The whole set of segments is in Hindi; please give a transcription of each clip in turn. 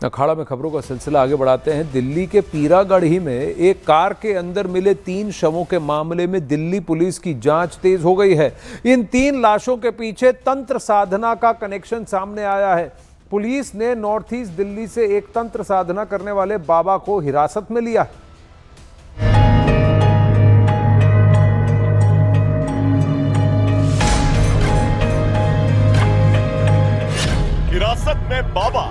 अखाड़ा में खबरों का सिलसिला आगे बढ़ाते हैं। दिल्ली के पीरागढ़ी में एक कार के अंदर मिले 3 शवों के मामले में दिल्ली पुलिस की जांच तेज हो गई है। इन 3 लाशों के पीछे तंत्र साधना का कनेक्शन सामने आया है। पुलिस ने नॉर्थ ईस्ट दिल्ली से एक तंत्र साधना करने वाले बाबा को हिरासत में लिया। हिरासत में बाबा,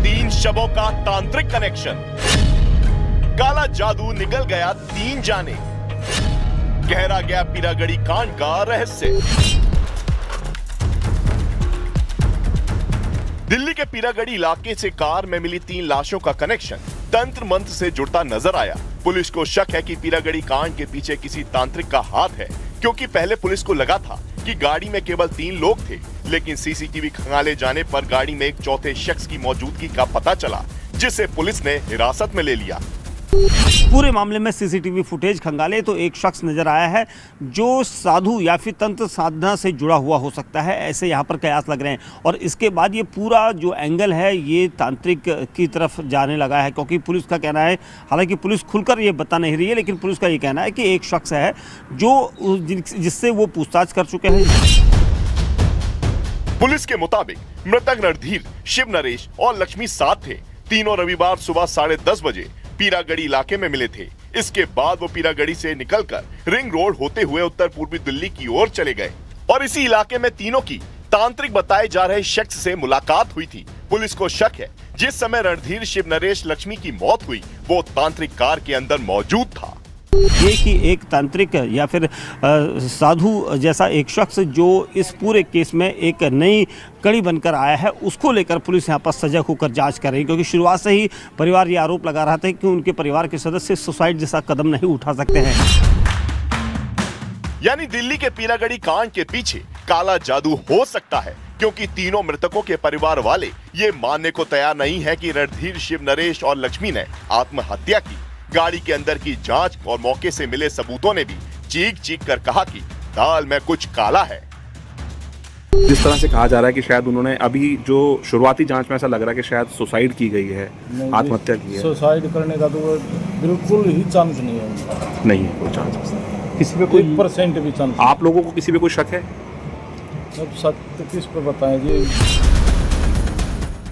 3 शवों का तांत्रिक कनेक्शन, काला जादू निकल गया 3 जाने, गहरा गया पीरागढ़ी कांड का रहस्य। दिल्ली के पीरागढ़ी इलाके से कार में मिली 3 लाशों का कनेक्शन तंत्र मंत्र से जुड़ता नजर आया। पुलिस को शक है कि पीरागढ़ी कांड के पीछे किसी तांत्रिक का हाथ है, क्योंकि पहले पुलिस को लगा था कि गाड़ी में केवल 3 लोग थे, लेकिन सीसीटीवी खंगाले जाने पर गाड़ी में एक चौथे शख्स की मौजूदगी का पता चला, जिसे पुलिस ने हिरासत में ले लिया। पूरे मामले में सीसीटीवी फुटेज खंगाले तो एक शख्स नजर आया है जो साधु या फिर तंत्र साधना से जुड़ा हुआ हो सकता है, ऐसे यहाँ पर कयास लग रहे हैं। और इसके बाद ये पूरा जो एंगल है ये तांत्रिक की तरफ जाने लगा है, क्योंकि पुलिस का कहना है, हालांकि पुलिस खुलकर ये बता नहीं रही है, लेकिन पुलिस का ये कहना है कि एक शख्स है जो जिससे वो पूछताछ कर चुके हैं। पुलिस के मुताबिक मृतक रणधीर, शिव नरेश और लक्ष्मी साथ थे। तीनों रविवार सुबह 10:30 बजे पीरागढ़ी इलाके में मिले थे। इसके बाद वो पीरागढ़ी से निकलकर रिंग रोड होते हुए उत्तर पूर्वी दिल्ली की ओर चले गए और इसी इलाके में तीनों की तांत्रिक बताए जा रहे शख्स से मुलाकात हुई थी। पुलिस को शक है जिस समय रणधीर, शिव नरेश, लक्ष्मी की मौत हुई वो तांत्रिक कार के अंदर मौजूद था। ये कि एक तांत्रिक या फिर साधु जैसा एक शख्स जो इस पूरे केस में एक नई कड़ी बनकर आया है, उसको लेकर पुलिस यहाँ पर सजग होकर जांच कर रही है, क्योंकि शुरुआत से ही परिवार ये आरोप लगा रहा था कि उनके परिवार के सदस्य सुसाइड जैसा कदम नहीं उठा सकते हैं। यानी दिल्ली के पीरागढ़ी कांड के पीछे काला जादू हो सकता है, क्योंकि तीनों मृतकों के परिवार वाले ये मानने को तैयार नहीं है कि रणधीर, शिव नरेश और लक्ष्मी ने आत्महत्या की। गाड़ी के अंदर की जांच और मौके से मिले सबूतों ने भी चीख कर कहा कि दाल में कुछ काला है। जिस तरह से कहा जा रहा है कि शायद उन्होंने अभी जो शुरुआती जांच में ऐसा लग रहा है कि शायद सुसाइड की गई है, आत्महत्या की है। सुसाइड करने का तो बिल्कुल ही चांस नहीं है। नहीं है कोई चांस, किसी पे कोई 1% भी चांस। आप लोगों को किसी पे कोई शक है? अब सत्य किस पे बताएं जी।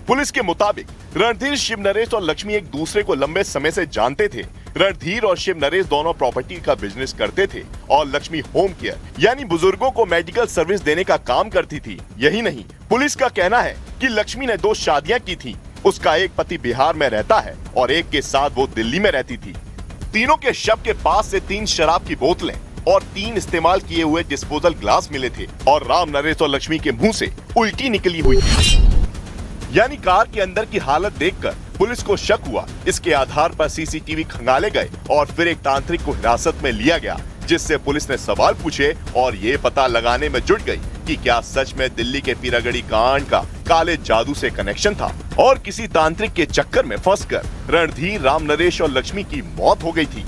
पुलिस के मुताबिक रणधीर, शिव नरेश और लक्ष्मी एक दूसरे को लंबे समय से जानते थे। रणधीर और शिव नरेश दोनों प्रॉपर्टी का बिजनेस करते थे और लक्ष्मी होम केयर यानी बुजुर्गों को मेडिकल सर्विस देने का काम करती थी। यही नहीं, पुलिस का कहना है कि लक्ष्मी ने 2 शादियां की थी। उसका एक पति बिहार में रहता है और एक के साथ वो दिल्ली में रहती थी। तीनों के शव के पास से 3 शराब की बोतलें और 3 इस्तेमाल किए हुए डिस्पोजल ग्लास मिले थे और राम, नरेश और लक्ष्मी के मुंह से उल्टी निकली हुई थी। यानी कार के अंदर की हालत देखकर पुलिस को शक हुआ। इसके आधार पर सीसीटीवी खंगाले गए और फिर एक तांत्रिक को हिरासत में लिया गया, जिससे पुलिस ने सवाल पूछे और ये पता लगाने में जुट गई कि क्या सच में दिल्ली के पीरागढ़ी कांड का काले जादू से कनेक्शन था और किसी तांत्रिक के चक्कर में फंसकर रणधीर, राम, नरेश और लक्ष्मी की मौत हो गई थी।